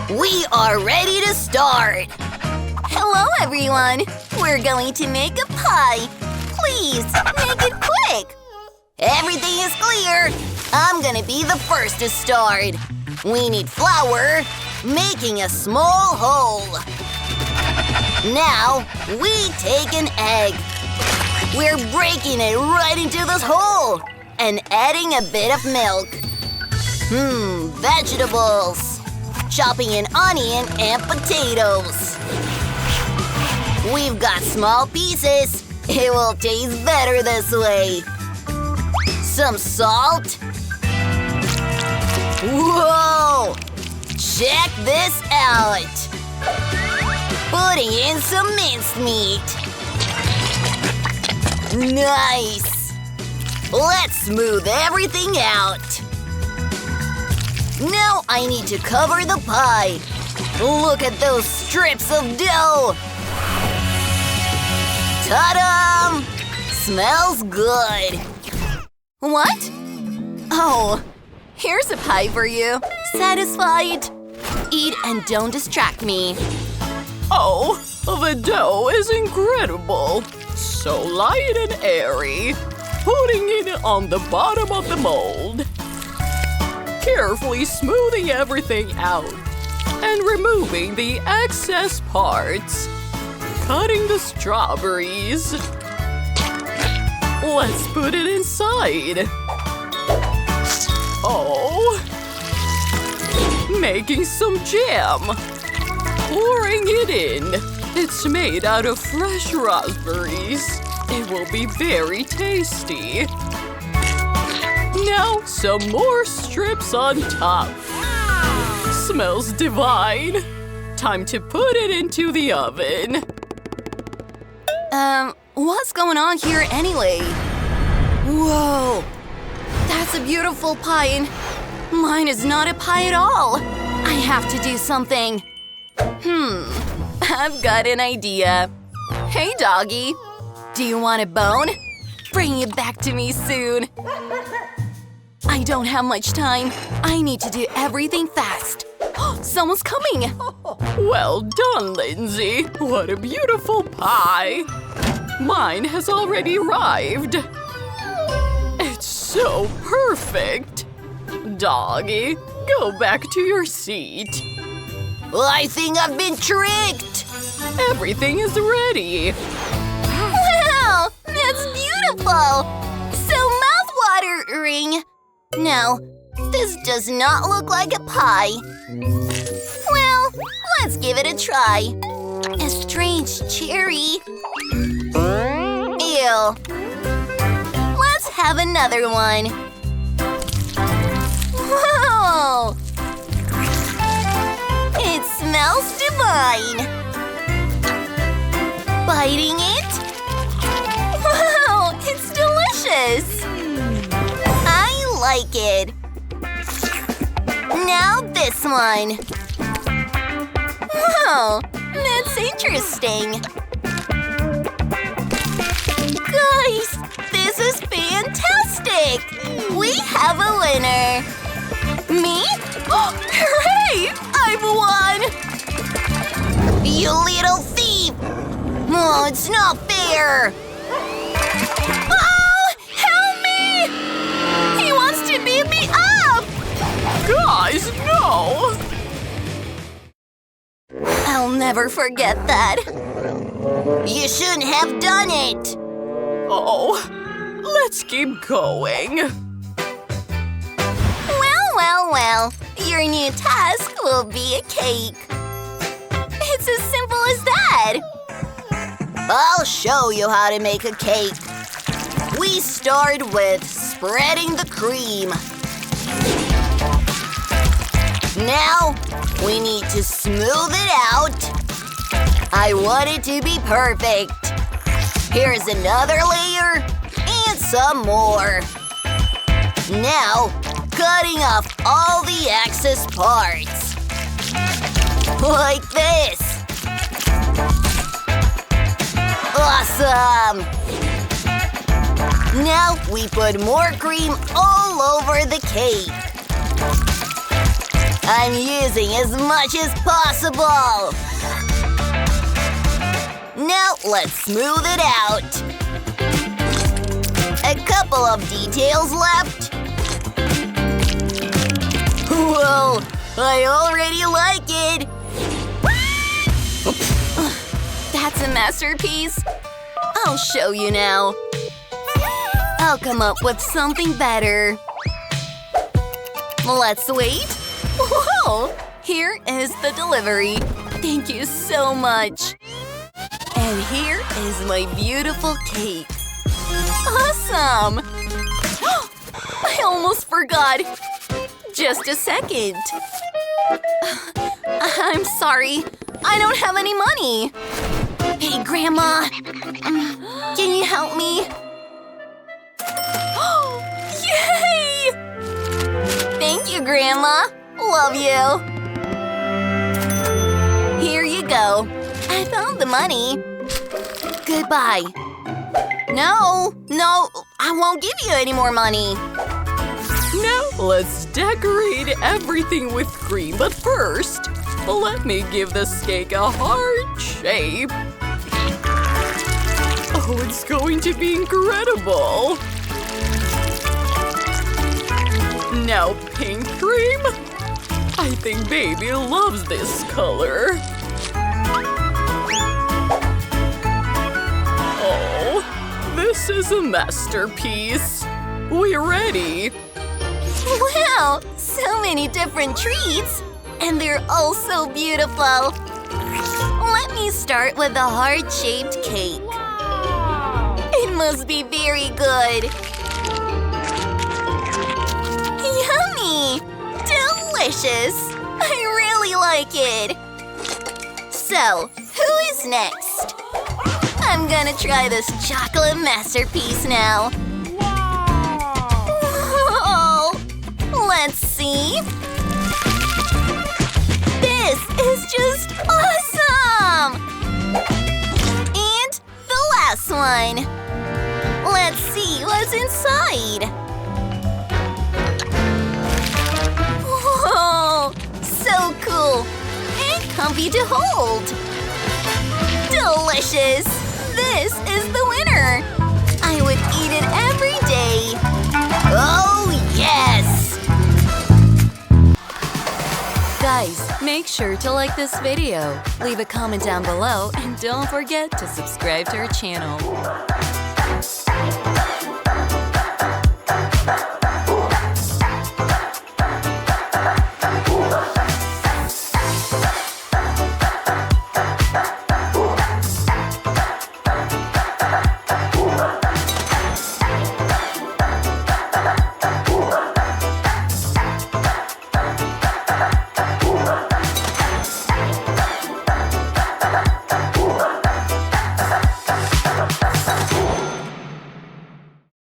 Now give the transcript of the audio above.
We are ready to start! Hello, everyone! We're going to make a pie. Please, make it quick! Everything is clear! I'm gonna be the first to start. We need flour, making a small hole. Now, we take an egg. We're breaking it right into this hole and adding a bit of milk. Vegetables. Chopping an onion and potatoes. We've got small pieces. It will taste better this way. Some salt. Whoa! Check this out. Putting in some minced meat. Nice! Let's smooth everything out. Now I need to cover the pie. Look at those strips of dough. Ta-da! Smells good. What? Oh, here's a pie for you. Satisfied? Eat and don't distract me. Oh, the dough is incredible. So light and airy. Putting it on the bottom of the mold. Carefully smoothing everything out and removing the excess parts. Cutting the strawberries. Let's put it inside. Oh! Making some jam. Pouring it in. It's made out of fresh raspberries. It will be very tasty. Now, some more strips on top. Smells divine. Time to put it into the oven. What's going on here anyway? Whoa! That's a beautiful pie and mine is not a pie at all. I have to do something. I've got an idea. Hey, doggy. Do you want a bone? Bring it back to me soon. I don't have much time. I need to do everything fast. Someone's coming! Well done, Lindsay. What a beautiful pie. Mine has already arrived. It's so perfect. Doggy, go back to your seat. I think I've been tricked. Everything is ready. Wow! That's beautiful! So mouth-watering! No, this does not look like a pie. Well, let's give it a try. A strange cherry. Ew. Let's have another one. Whoa! It smells divine. Biting it? Wow, it's delicious. I like it. Now this one. Wow, that's interesting. Guys, this is fantastic. We have a winner. Me? Oh, hooray! I've won! You little thief! Oh, it's not fair! Oh, help me! He wants to beat me up! Guys, no! I'll never forget that. You shouldn't have done it! Oh, let's keep going. Well, your new task will be a cake. It's as simple as that. I'll show you how to make a cake. We start with spreading the cream. Now, we need to smooth it out. I want it to be perfect. Here's another layer and some more. Now, cutting off all the excess parts. Like this. Awesome! Now we put more cream all over the cake. I'm using as much as possible. Now let's smooth it out. A couple of details left. Whoa, I already like it. That's a masterpiece. I'll show you now. I'll come up with something better. Let's wait. Whoa! Here is the delivery. Thank you so much. And here is my beautiful cake. Awesome! I almost forgot. Just a second. I'm sorry. I don't have any money. Hey, Grandma. Can you help me? Yay! Thank you, Grandma. Love you. Here you go. I found the money. Goodbye. No, I won't give you any more money. Now let's decorate everything with cream, but first, let me give this cake a heart shape. Oh, it's going to be incredible. Now pink cream. I think baby loves this color. Oh, this is a masterpiece. We're ready. Wow, so many different treats. And they're all so beautiful. Let me start with the heart-shaped cake. It must be very good. Yummy! Delicious! I really like it. So, who is next? I'm gonna try this chocolate masterpiece now. Whoa! Let's see. This is just awesome! And the last one. Let's see what's inside. Whoa! So cool! And comfy to hold. Delicious! This is the winner! I would eat it every day. Oh, yes! Guys, make sure to like this video, leave a comment down below, and don't forget to subscribe to our channel.